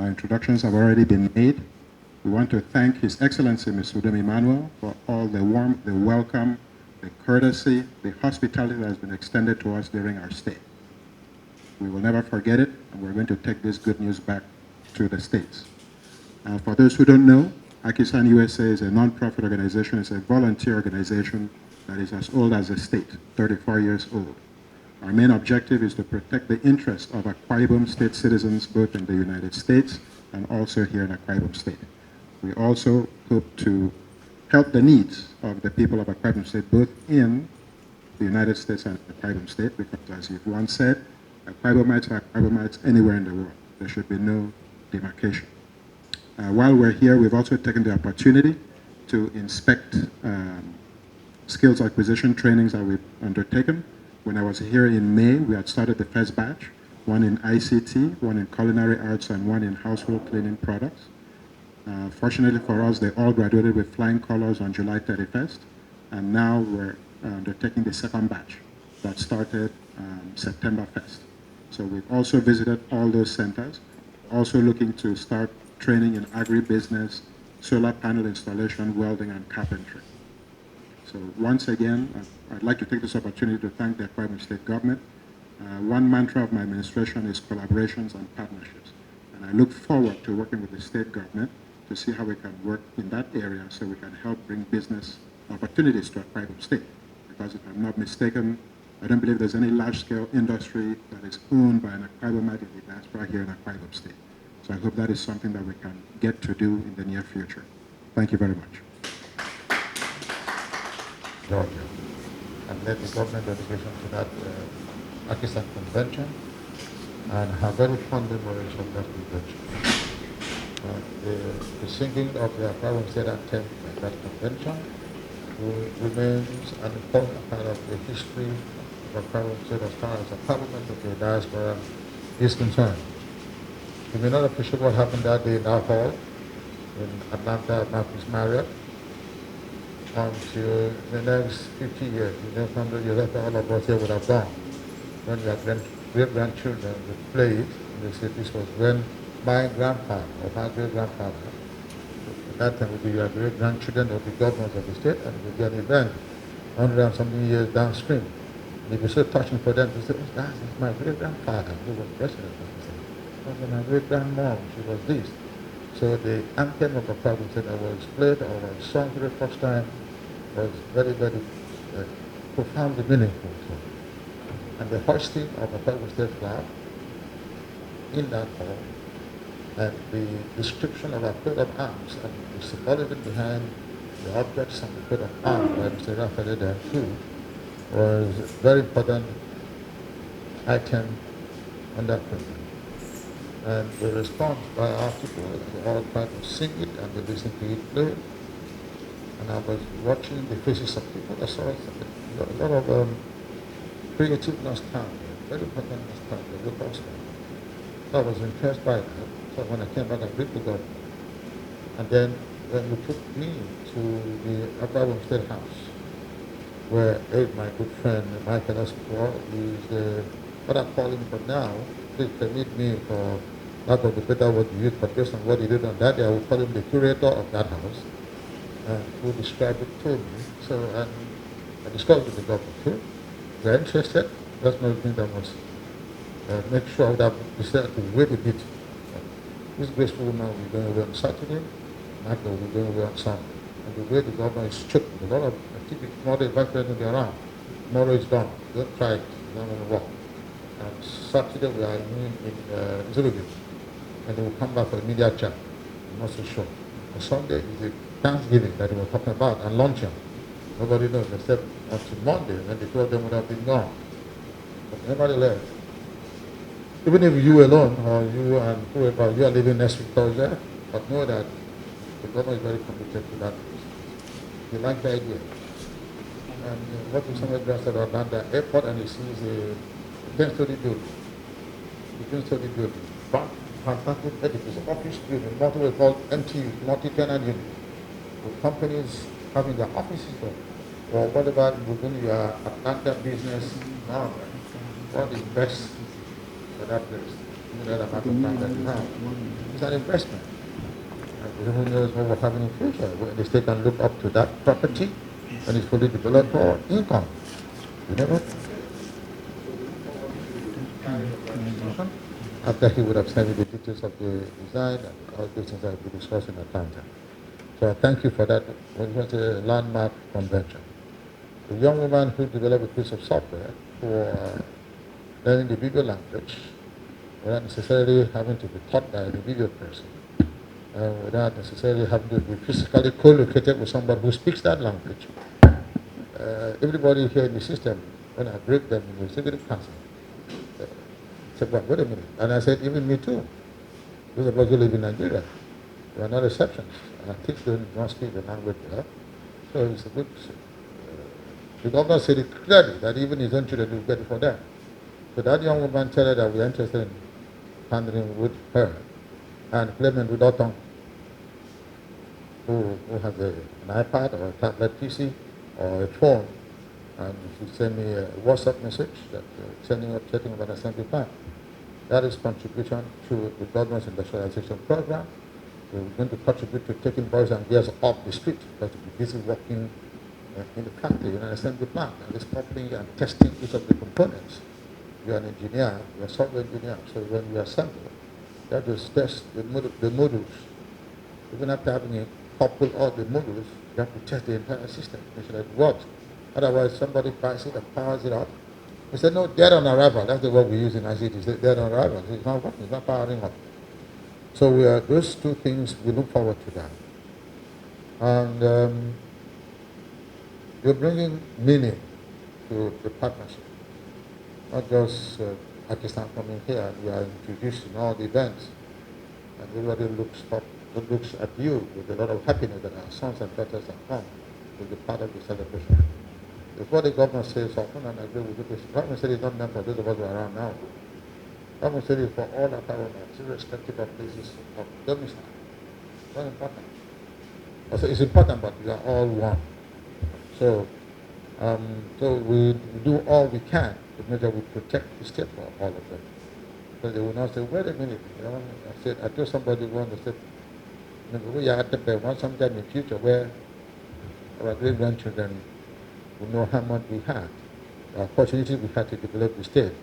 Introductions have already been made. We want to thank His Excellency Mr. Emmanuel for all the warmth, the welcome, the courtesy, the hospitality that has been extended to us during our stay. We will never forget it, and we're going to take this good news back to the States. For those who don't know, AKISAN USA is a non-profit organization. It's a volunteer organization that is as old as the state, 34 years old. Our main objective is to protect the interests of Akwa Ibom State citizens, both in the United States and also here in Akwa Ibom State. We also hope to help the needs of the people of Akwa Ibom State, both in the United States and Akwa Ibom State, because as you've once said, Akwa Ibomites are Akwa Ibomites anywhere in the world. There should be no demarcation. While we're here, we've also taken the opportunity to inspect skills acquisition trainings that we've undertaken. When I was here in May, we had started the first batch, one in ICT, one in culinary arts, and one in household cleaning products. Fortunately for us, they all graduated with flying colors on July 31st, and now we're undertaking the second batch that started September 1st. So we've also visited all those centers, also looking to start training in agribusiness, solar panel installation, welding, and carpentry. So once again, I'd like to take this opportunity to thank the Akwa Ibom State Government. One mantra of my administration is collaborations and partnerships. And I look forward to working with the state government to see how we can work in that area so we can help bring business opportunities to Akwa Ibom State. Because if I'm not mistaken, I don't believe there's any large-scale industry that is owned by an Akwa Ibomite in the diaspora here in Akwa Ibom State. So I hope that is something that we can get to do in the near future. Thank you very much. Georgia, and led the government delegation to that AKISAN convention, and have very fond memories of that convention. The singing of the Akwa Ibom State anthem at that convention remains an important part of the history of Akwa Ibom State as far as the parliament of the diaspora is concerned. You may not appreciate what happened that day in our hall in Atlanta, Marcus Marriott, until the next 50 years, the next 100 years after all of us here would have gone. When your great-grandchildren would play it, they said this was when my grandfather or my great-grandfather, at that time would be your great-grandchildren of the governors of the state, and it would be an event 100 and something years downstream. And it was so touching for them to say, oh, that is my great-grandfather who was president of the state. And my great-grandmom, she was this. So the anthem of the province that was played or was sung for the first time was very, very profoundly meaningful. And the hoisting of the Akwa Ibom State flag in that hall, and the description of our coat of arms and the symbolism behind the objects and the coat of arms by Mr. Raphael there too, was a very important item on that program. And the response by our people, they all tried to sing it and they listened to it play. And I was watching the faces of people. I saw a lot of creative nostalgia, very important nostalgia, local stuff. So I was impressed by that. So when I came back, I briefed the government. And then when you took me to the Akwa Ibom State House, where my good friend Michael Esquire is what I call him for now. Please permit me for lack of a better word to use, but based on what he did on that day, I would call him the curator of that house, who described it to me. So I discussed with the government too. They're interested. That's another thing that must make sure that we start to wait a bit. This graceful woman will be going away on Saturday, Michael will be going away on Sunday. And the way the government is strict, a lot of activity, tomorrow is back to be around. Tomorrow is done. Don't try it. It's not going to work. And Saturday we are in Zurich, and they will come back for a media chat. I'm not so sure. On Sunday is the Thanksgiving that they were talking about, and luncheon. Nobody knows except until Monday, when the two of them would have been gone. But nevertheless, even if you alone or you and whoever, you are living next week Thursday, but know that the government is very committed to that. They like the idea. And what if somebody goes to the Atlanta airport and he sees a 10-story building, the 10-story building, fantastic edifice, office building, what we call MTU, multi-tenant unit, with companies having their offices there, or whatever within your Atlanta business environment. What is best for that place? that amount of time that you have, it's an investment. And who knows what will happen in the future? When the state can look up to that property when it's fully developed for income. You never. After he would have sent me the details of the design and all those things that we discussed in Atlanta. So I thank you for that. It was a landmark convention. The young woman who developed a piece of software for learning the video language without necessarily having to be taught by the video person, without necessarily having to be physically co-located with somebody who speaks that language. Everybody here in the system, when I break them in the executive council, said, well, wait a minute. And I said, even me too. Those of us who live in Nigeria, we are not exceptions. Our kids don't speak the language well. So it's a good. The governor said it clearly that even his own children will get it for them. So that young woman told her that we are interested in handling with her. And Clement Udotong, who has an iPad or a tablet PC or a phone, and she sent me a WhatsApp message that setting up an assembly plan. That is contribution to the government's industrialization program. We're going to contribute to taking boys and girls off the street, but to be busy working in the factory, in an assembly plant, and it's coupling and testing each of the components. You're an engineer, you're a software engineer, so when you assemble, you have to test the modules. Even after having a couple of the modules, you have to test the entire system, make sure that it works. Otherwise, somebody buys it and powers it up. We said, no, dead on arrival. That's the word we use in ICT. Dead on arrival. It's not working. It's not powering up. So those two things, we look forward to that. And you're bringing meaning to the partnership. Not just Pakistan coming here. We are introduced in all the events. And everybody looks at you with a lot of happiness that our sons and daughters have come to be part of the celebration. Before the governor says something, and I agree with this, the government said it's not meant for those of us who are around now. The government said it's for all our governments, irrespective of places of domicile. It's not important. Also, it's important, but we are all one. So, so we do all we can to make sure we protect the state for all of them. So they will not say, wait a minute, you know, I told somebody once, I said, we are at the one sometime in the future where our great-grandchildren will know how much we had, the opportunities we had to develop the state.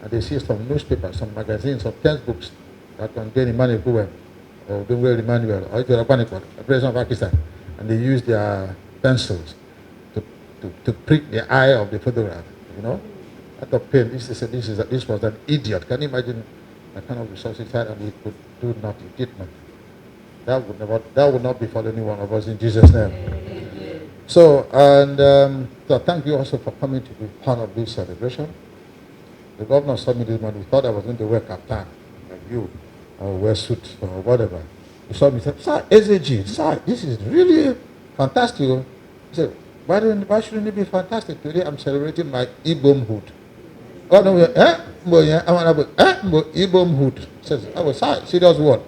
And they see some newspapers, some magazines, some textbooks that contain Emmanuel Ekuwem, or Emmanuel, or the president of Pakistan, and they use their pencils to prick the eye of the photograph, you know? At the pen, this was an idiot. Can you imagine the kind of resources he had, and he could do nothing, did nothing. That would not befall any one of us in Jesus' name. So, and so thank you also for coming to be part of this celebration. The governor saw me this morning. He thought I was going to wear kaftan, like you, or wear suit, or whatever. He saw me and said, sir, AKSG, sir, this is really fantastic. He said, why shouldn't it be fantastic? Today I'm celebrating my Ibomhood. Oh, no, Ibomhood. He says, I was serious word.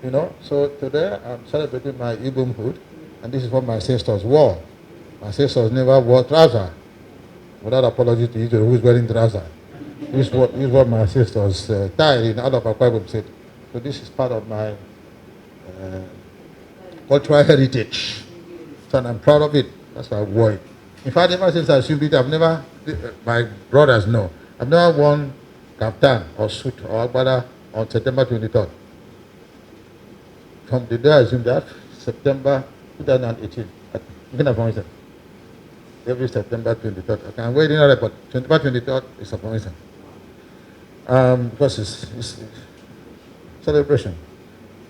You know, so today I'm celebrating my Ibomhood, and this is what my ancestors wore. My ancestors never wore trousers. Without apology to you who's wearing trousers. This is what my ancestors tied in out of Akwa Ibom State. So this is part of my cultural heritage. So I'm proud of it. That's why I wore it. In fact, ever since I assumed it, my brothers know, I've never worn kaftan or suit or agbada on September 23rd. From the day I assumed that, September 2018, every September 23rd. I can wait in but September 23rd is a promise. Because it's celebration.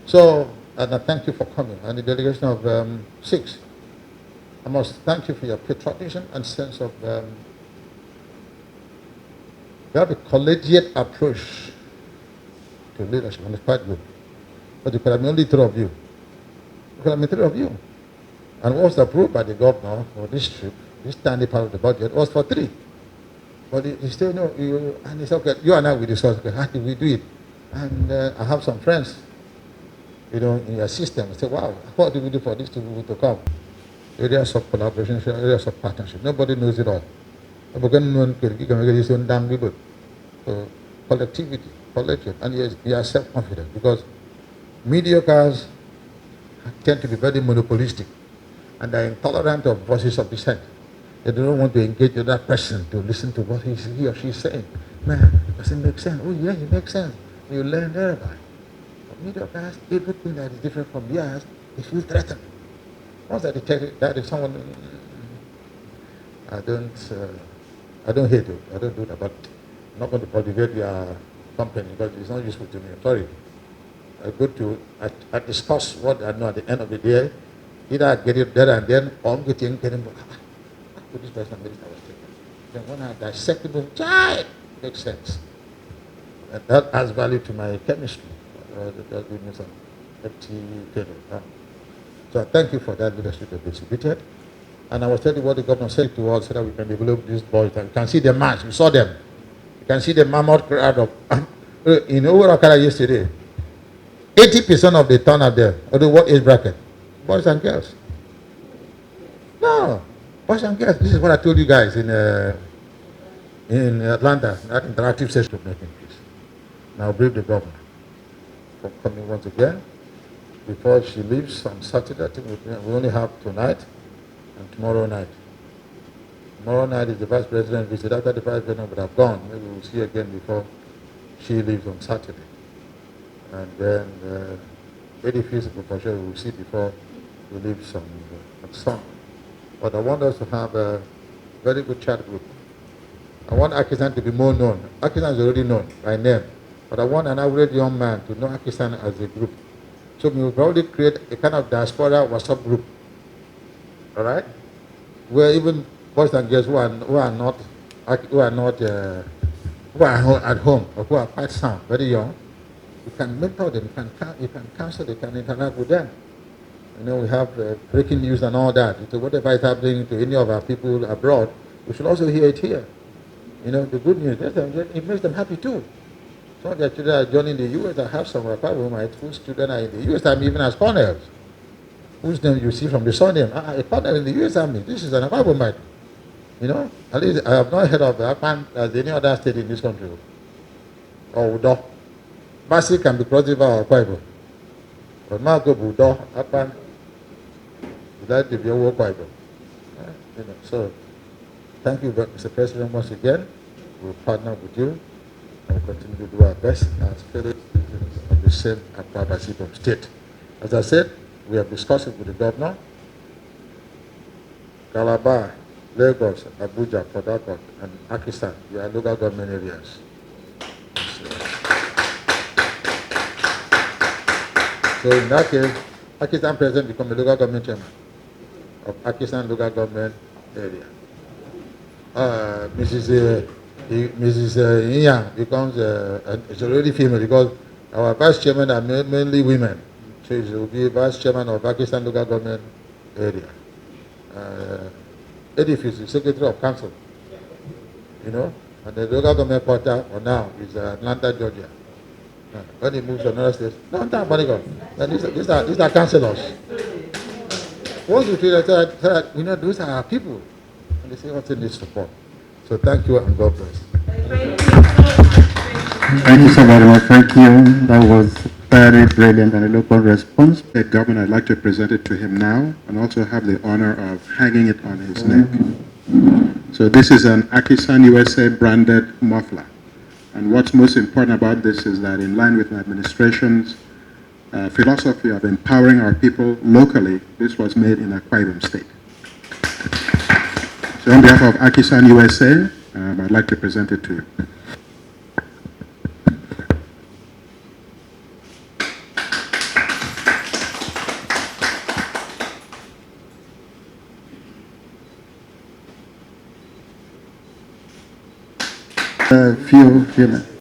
So, and I thank you for coming. And the delegation of 6, I must thank you for your patriotism and sense of, you have a collegiate approach to leadership, and it's quite good. But there could have been only 3 of you. There could have been 3 of you. And what was approved by the governor for this trip, this tiny part of the budget, was for 3. But he still know, and he said, okay, you and I will discuss, okay, how do we do it? And I have some friends, you know, in your system. I say, wow, what do we do for these 2 people to come? Areas of collaboration, areas of partnership. Nobody knows it all. So collectivity, collected, and you are self-confident, because mediocres tend to be very monopolistic, and are intolerant of voices of dissent. They don't want to engage with that person to listen to what he or she is saying. Man, does it make sense? Oh yeah, it makes sense. You learn thereby. But mediocres, everything that is different from theirs, they feel threatened. Once I detect that is someone, I don't hate it. I don't do that, but I'm not going to cultivate their company because it's not useful to me. I'm sorry. I discuss what I know at the end of the day. Either I get it there and then, or I'm getting put this person on this, I was taken. Then when I dissect it, child, makes sense. And that adds value to my chemistry. That gives me some empty feeling. So I thank you for that leadership that exhibited. And I was telling you what the governor said to us so that we can develop these boys. And you can see the march. We saw them. You can see the mammoth crowd of, in Overakara yesterday, 80% of the turnout there, although what age bracket? Boys and girls. No, boys and girls. This is what I told you guys in Atlanta, that interactive session of making peace. Now brief the governor for coming once again. Before she leaves on Saturday, I think we only have tonight and tomorrow night. Tomorrow night is the vice president visit. After the vice president would have gone, maybe we'll see again before she leaves on Saturday. And then very feasible for sure we'll see before we leave on Sunday. But I want us to have a very good chat group. I want AKISAN to be more known. AKISAN is already known by name, but I want an average young man to know AKISAN as a group. So we will probably create a kind of diaspora WhatsApp group, all right? Where even boys and girls who are at home or who are quite sound, very young, you can mentor them, you can counsel, you can interact with them. You know, we have breaking news and all that. So whatever is happening to any of our people abroad, we should also hear it here. You know, the good news, it makes them happy too. Some of their children are joining the U.S. I have some Akwa Ibom whose children are in the U.S. Army, even as colonels. Whose name you see from the surname? A colonel in the U.S. Army. This is an Akwa Ibomite. You know, at least I have not heard of Akpan as any other state in this country. Or Udo. Basi can be crossed over Akwa Ibom. But Marco Udo, Akpan, that to be a Akwa Ibom. You know, so thank you, Mr. President, once again. We'll partner with you. And we'll continue to do our best as fellow citizens of the same Akwa Ibom State. As I said, we have discussed it with the governor. Calabar, Lagos, Abuja, Port Harcourt, and AKISAN, they are local government areas. So in that case, AKISAN president becomes a local government chairman of AKISAN local government area. Mrs. Inyang becomes it's already female because our vice chairman are mainly women. So she will be vice chairman of AKISAN local government area. Edifice is secretary of council. You know, and the local government quarter for now is Atlanta, Georgia. When he moves to another state, no, these are councillors. Once you feel that, you know, those are our people. And they say, what's in this support? So thank you and God bless. Thank you so very much. Thank you. That was very brilliant and eloquent response. The governor, I'd like to present it to him now and also have the honor of hanging it on his neck. So this is an AKISAN USA branded muffler. And what's most important about this is that in line with my administration's philosophy of empowering our people locally, this was made in Akwa Ibom State. So on behalf of AKISAN USA, I'd like to present it to you. Few minutes.